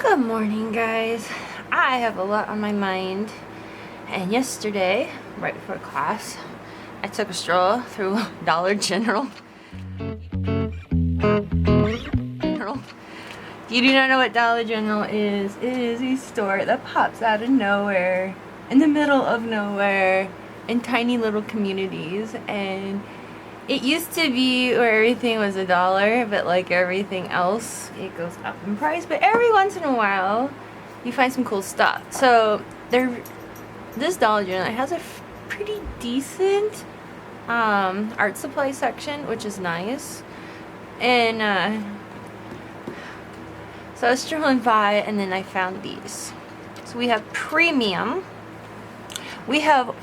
Good morning, guys. I have a lot on my mind, and yesterday, right before class, I took a stroll through Dollar General. You do not know what Dollar General is. It is a store that pops out of nowhere, in the middle of nowhere, in tiny little communities, and it used to be where everything was $1, but like everything else, it goes up in price. But every once in a while, you find some cool stuff. So this Dollar General has a pretty decent art supply section, which is nice. And so I was strolling by, and then I found these. So we have premium. We have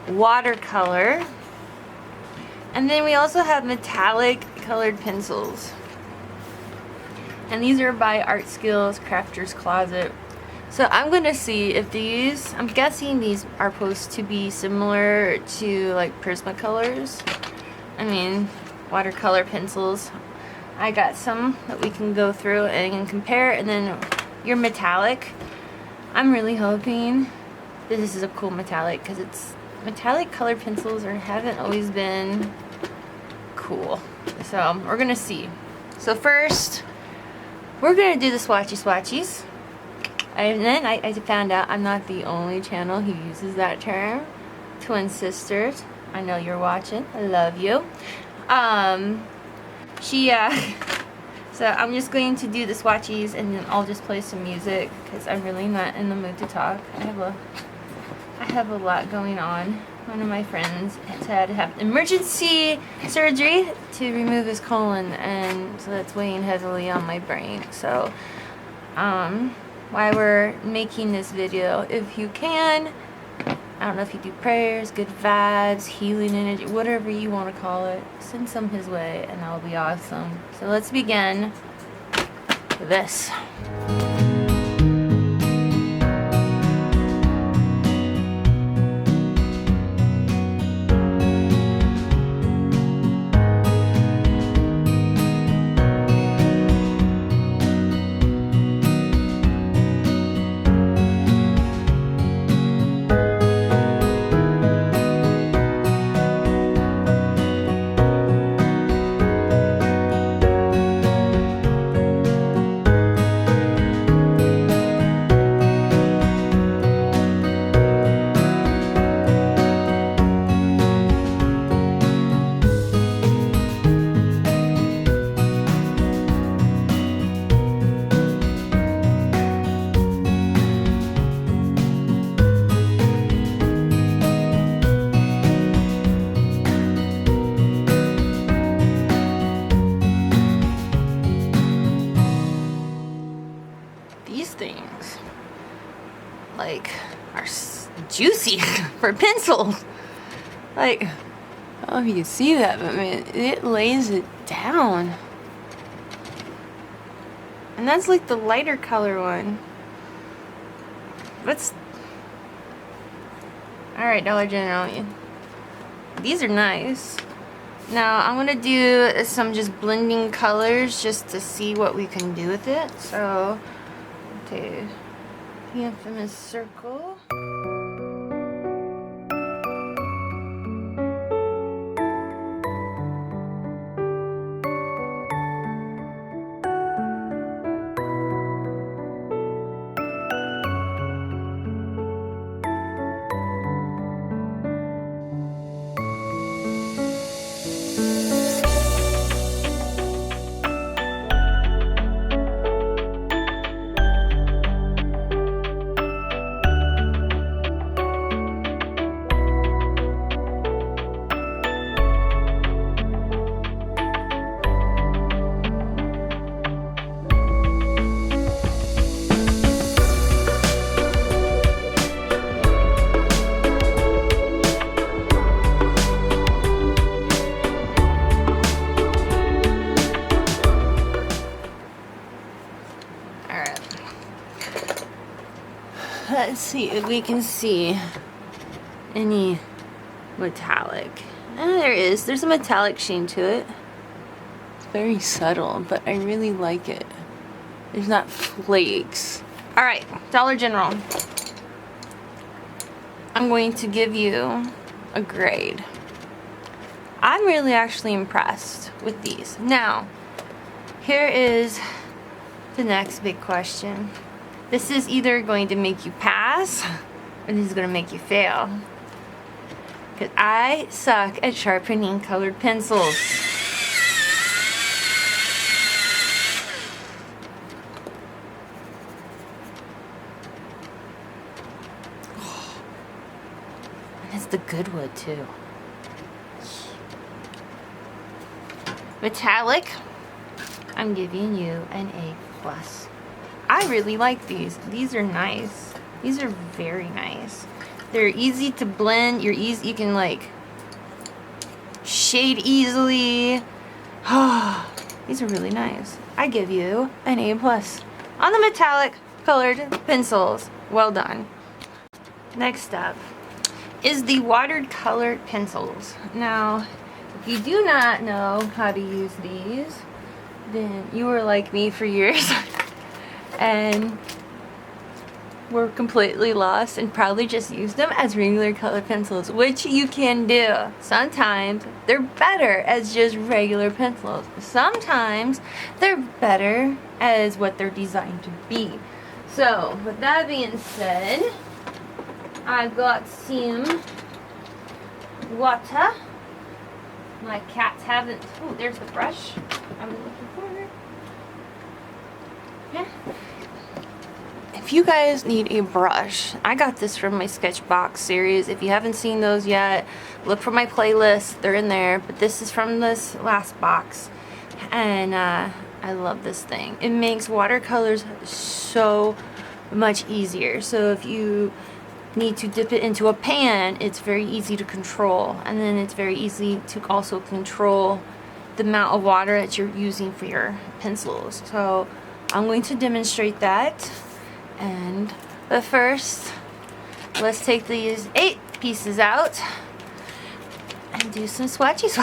watercolor. And then we also have metallic colored pencils. And these are by Art Skills Crafter's Closet. So I'm going to see if these, I'm guessing these are supposed to be similar to like Prismacolors. I mean, watercolor pencils. I got some that we can go through and compare. And then your metallic. I'm really hoping that this is a cool metallic, because it's metallic colored pencils haven't always been cool. So we're gonna see. So first, we're gonna do the swatchies. And then I found out I'm not the only channel who uses that term. Twin sisters, I know you're watching. I love you. So I'm just going to do the swatchies, and then I'll just play some music because I'm really not in the mood to talk. I have a lot going on. One of my friends had to have emergency surgery to remove his colon, and so that's weighing heavily on my brain. So, while we're making this video, if you can, I don't know if you do prayers, good vibes, healing energy, whatever you want to call it, send some his way, and that'll be awesome. So let's begin with this. These things like are juicy for pencils. Like, I don't know if you can see that, but man, it lays it down. And that's like the lighter color one. Alright, Dollar General. These are nice. Now I'm gonna do some just blending colors just to see what we can do with it. So to the infamous circle. Let's see if we can see any metallic. There is. There's a metallic sheen to it. It's very subtle, but I really like it. There's not flakes. Alright, Dollar General. I'm going to give you a grade. I'm really actually impressed with these. Now, here is the next big question. This is either going to make you pass, or this is going to make you fail. Because I suck at sharpening colored pencils. And it's the good wood too. Metallic, I'm giving you an A+. I really like these. These are nice. These are very nice. They're easy to blend. You can like shade easily. These are really nice. I give you an A+ on the metallic colored pencils. Well done. Next up is the watered colored pencils. Now, if you do not know how to use these, then you were like me for years and were completely lost and probably just used them as regular colored pencils, which you can do. Sometimes they're better as just regular pencils. Sometimes they're better as what they're designed to be. So, with that being said, I got some water. My cats haven't. Oh, there's the brush I was looking for. Yeah. If you guys need a brush, I got this from my Sketchbox series. If you haven't seen those yet, look for my playlist. They're in there. But this is from this last box. And I love this thing. It makes watercolors so much easier. So if you need to dip it into a pan, it's very easy to control, and then it's very easy to also control the amount of water that you're using for your pencils. So I'm going to demonstrate that, but first let's take these 8 pieces out and do some swatchies.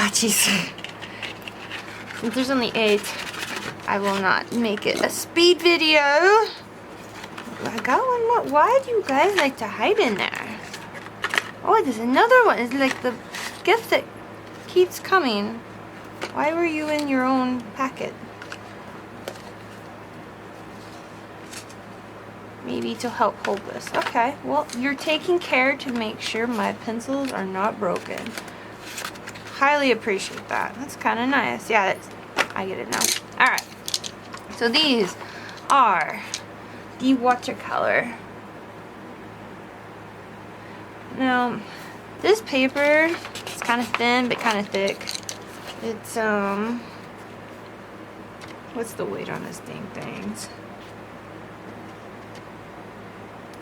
Since there's only 8, I will not make it a speed video. I got one more. Why do you guys like to hide in there? Oh, there's another one. It's like the gift that keeps coming. Why were you in your own packet? Maybe to help hold this. Okay, well, you're taking care to make sure my pencils are not broken. Highly appreciate that. That's kind of nice. Yeah, I get it now. Alright. So these are the watercolor. Now, this paper is kind of thin but kind of thick. It's what's the weight on this dang thing?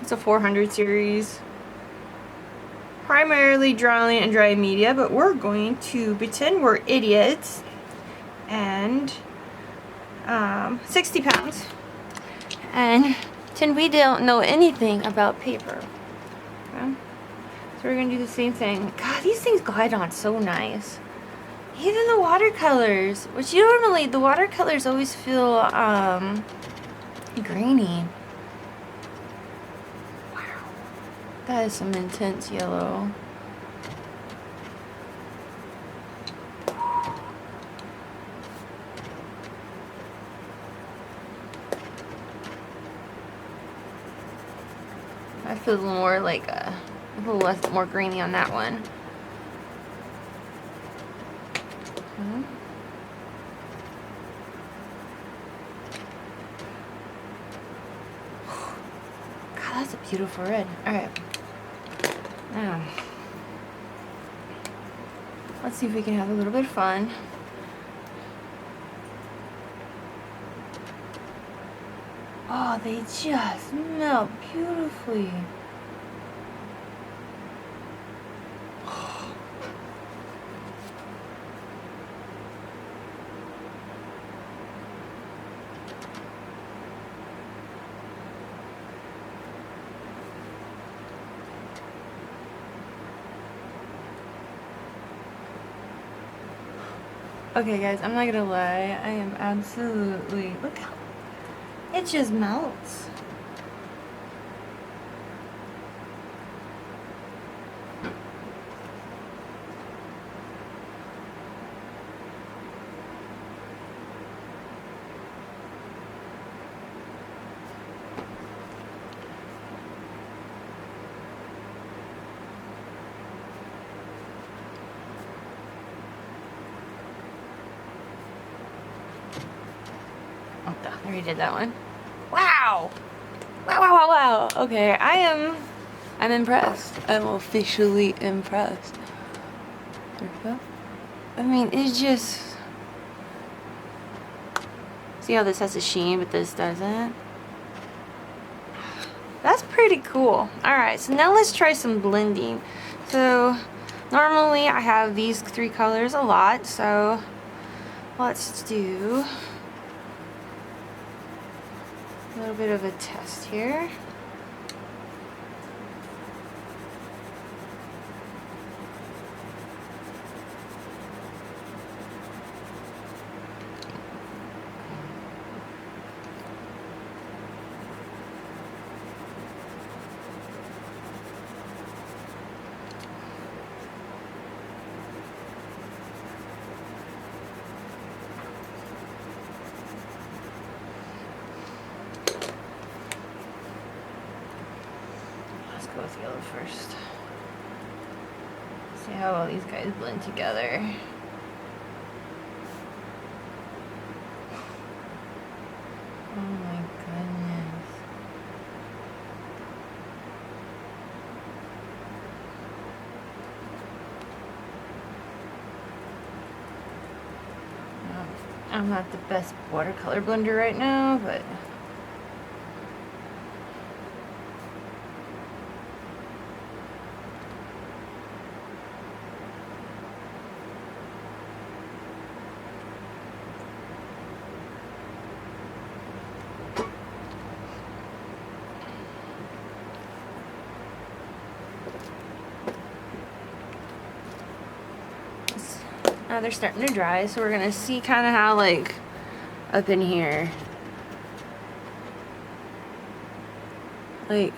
It's a 400 series. Primarily drawing and dry media, but we're going to pretend we're idiots. And 60 pounds. And pretend we don't know anything about paper. Okay? So we're gonna do the same thing. God, these things glide on so nice. Even the watercolors, which normally the watercolors always feel grainy. Wow, that is some intense yellow. I feel a little more like a little less more grainy on that one. Okay. God, that's a beautiful red. Alright. Now, let's see if we can have a little bit of fun. Oh, they just melt beautifully. Okay guys, I'm not gonna lie, I am absolutely, look how, it just melts. already did that one. Wow! Wow, wow, wow, wow. Okay, I'm impressed. I'm officially impressed. There we go. I mean, it's just... See how this has a sheen, but this doesn't? That's pretty cool. Alright, so now let's try some blending. So, normally I have these 3 colors a lot, so let's do a little bit of a test here. Let's go with yellow first. See how well these guys blend together. Oh my goodness. I'm not the best watercolor blender right now, but now they're starting to dry, so we're gonna see kind of how, like, up in here, like,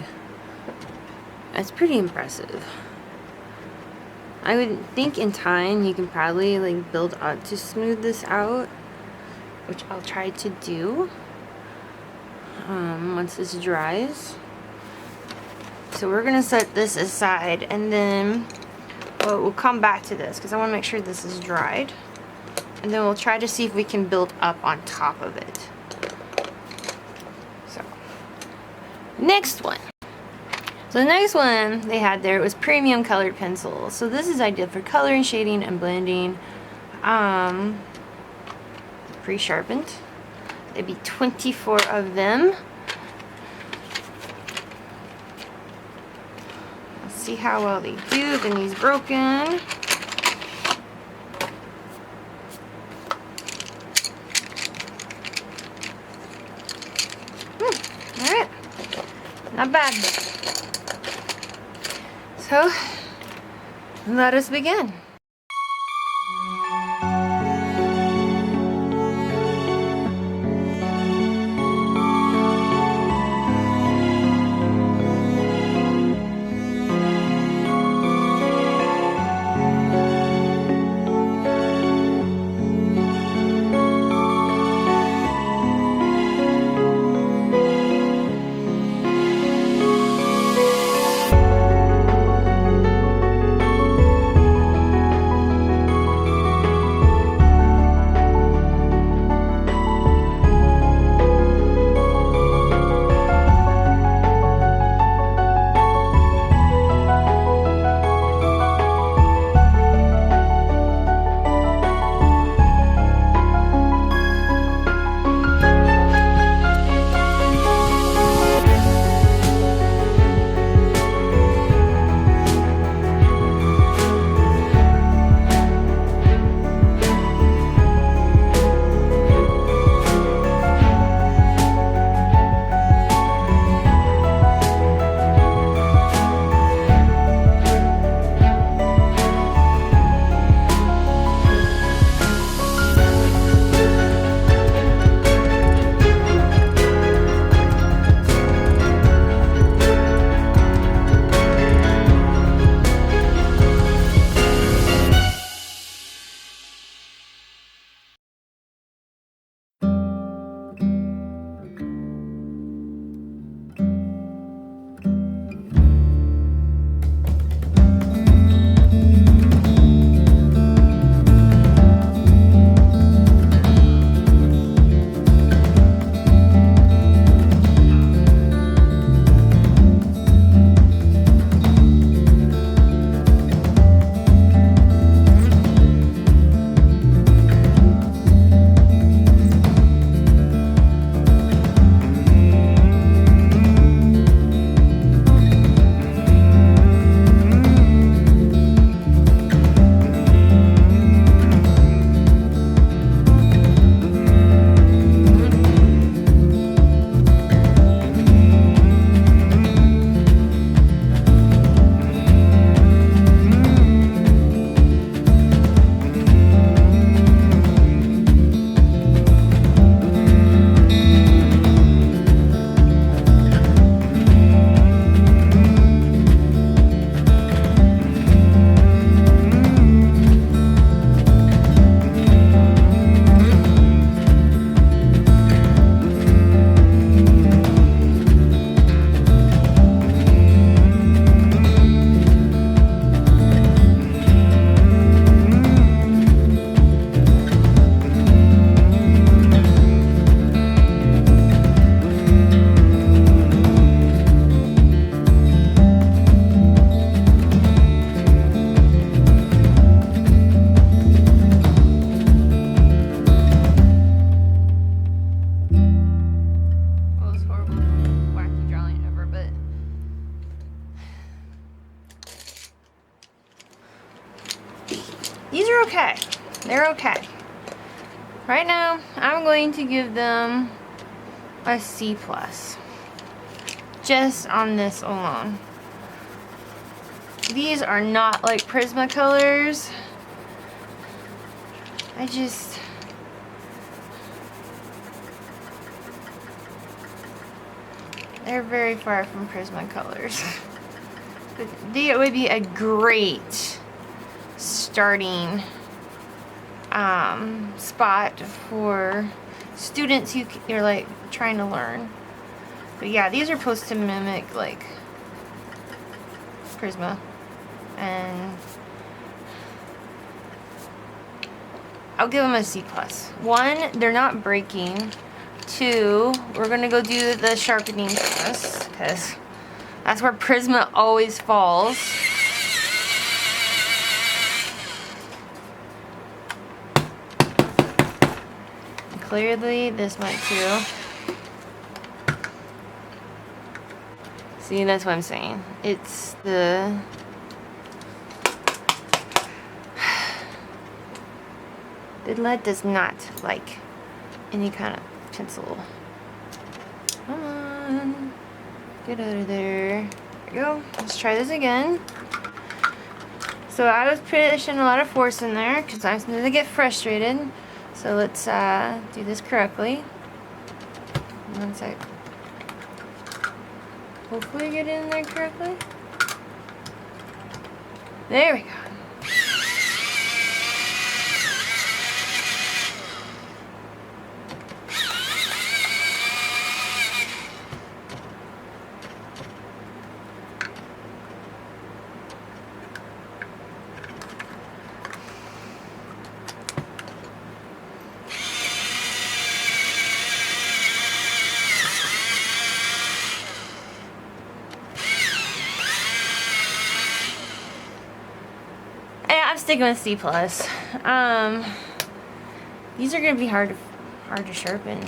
that's pretty impressive. I would think in time you can probably, like, build up to smooth this out, which I'll try to do once this dries. So we're gonna set this aside, and then we'll come back to this because I want to make sure this is dried, and then we'll try to see if we can build up on top of it. So, next one. So the next one they had there was premium colored pencils. So this is ideal for coloring, shading, and blending. Pre-sharpened. There'd be 24 of them. Let's see how well they do. Then these broken. Alright. Not bad. So, let us begin. okay. They're okay. Right now, I'm going to give them a C+. Just on this alone. These are not like Prismacolors. They're very far from Prismacolors. But it would be a great starting spot for students who are like trying to learn. But yeah, these are supposed to mimic like Prisma, and I'll give them a C+. 1, they're not breaking. 2, we're gonna go do the sharpening test because that's where Prisma always falls. Clearly, this might too. See, that's what I'm saying. It's the... The lead does not like any kind of pencil. Come on. Get out of there. There we go. Let's try this again. So I was pushing a lot of force in there because I was going to get frustrated. So let's do this correctly. 1 sec. Hopefully get in there correctly. There we go. I'm sticking with C+. These are gonna be hard to sharpen.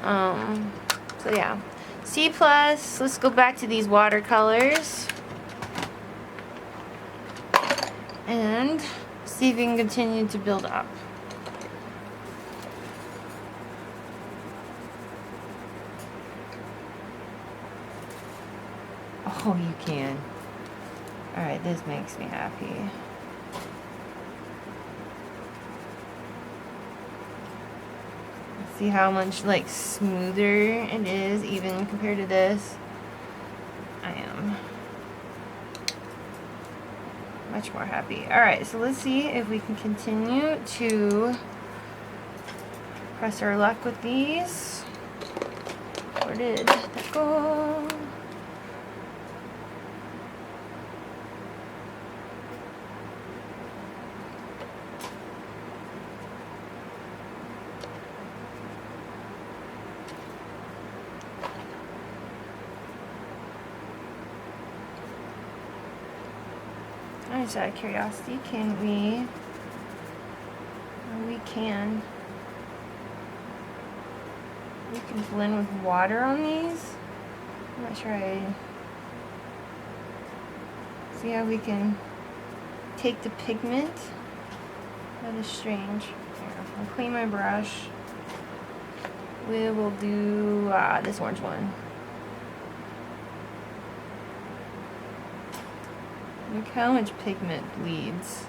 So yeah, C+. Let's go back to these watercolors and see if we can continue to build up. Oh, you can. Alright, this makes me happy. See how much like smoother it is even compared to this? I am much more happy. Alright, so let's see if we can continue to press our luck with these. Where did that go? Just out of curiosity, can we? We can blend with water on these. I'm not sure see how we can take the pigment. That is strange. Here, I'll clean my brush. We will do this orange one. Look how much pigment bleeds.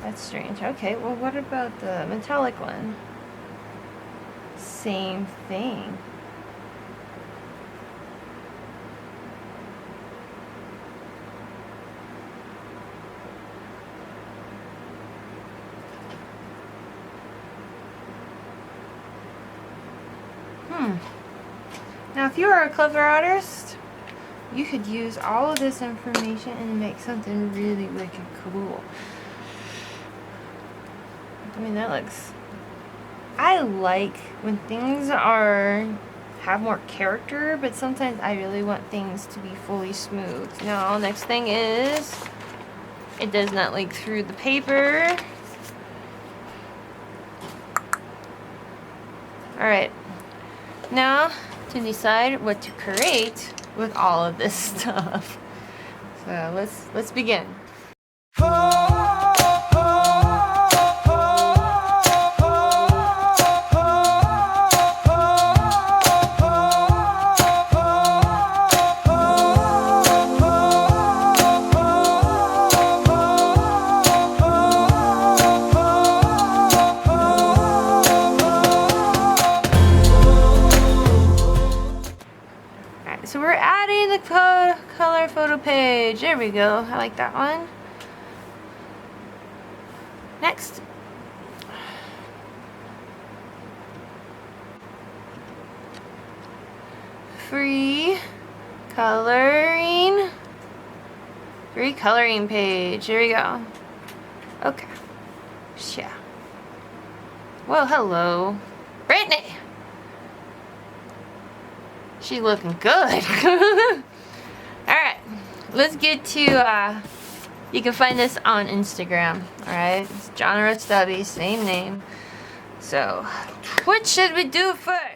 That's strange. Okay, well what about the metallic one? Same thing. Now if you are a clever artist, you could use all of this information and make something really wicked cool. I mean, that looks... I like when things have more character, but sometimes I really want things to be fully smooth. Now, next thing is, it does not leak through the paper. Alright. Now, to decide what to create with all of this stuff. So let's begin. So we're adding the color photo page. There we go. I like that one. Next. Free coloring page. There we go. Okay. Yeah. Well, hello. Brittany! She's looking good. Alright, let's get to, you can find this on Instagram, alright? It's John Stubby, same name. So, what should we do first?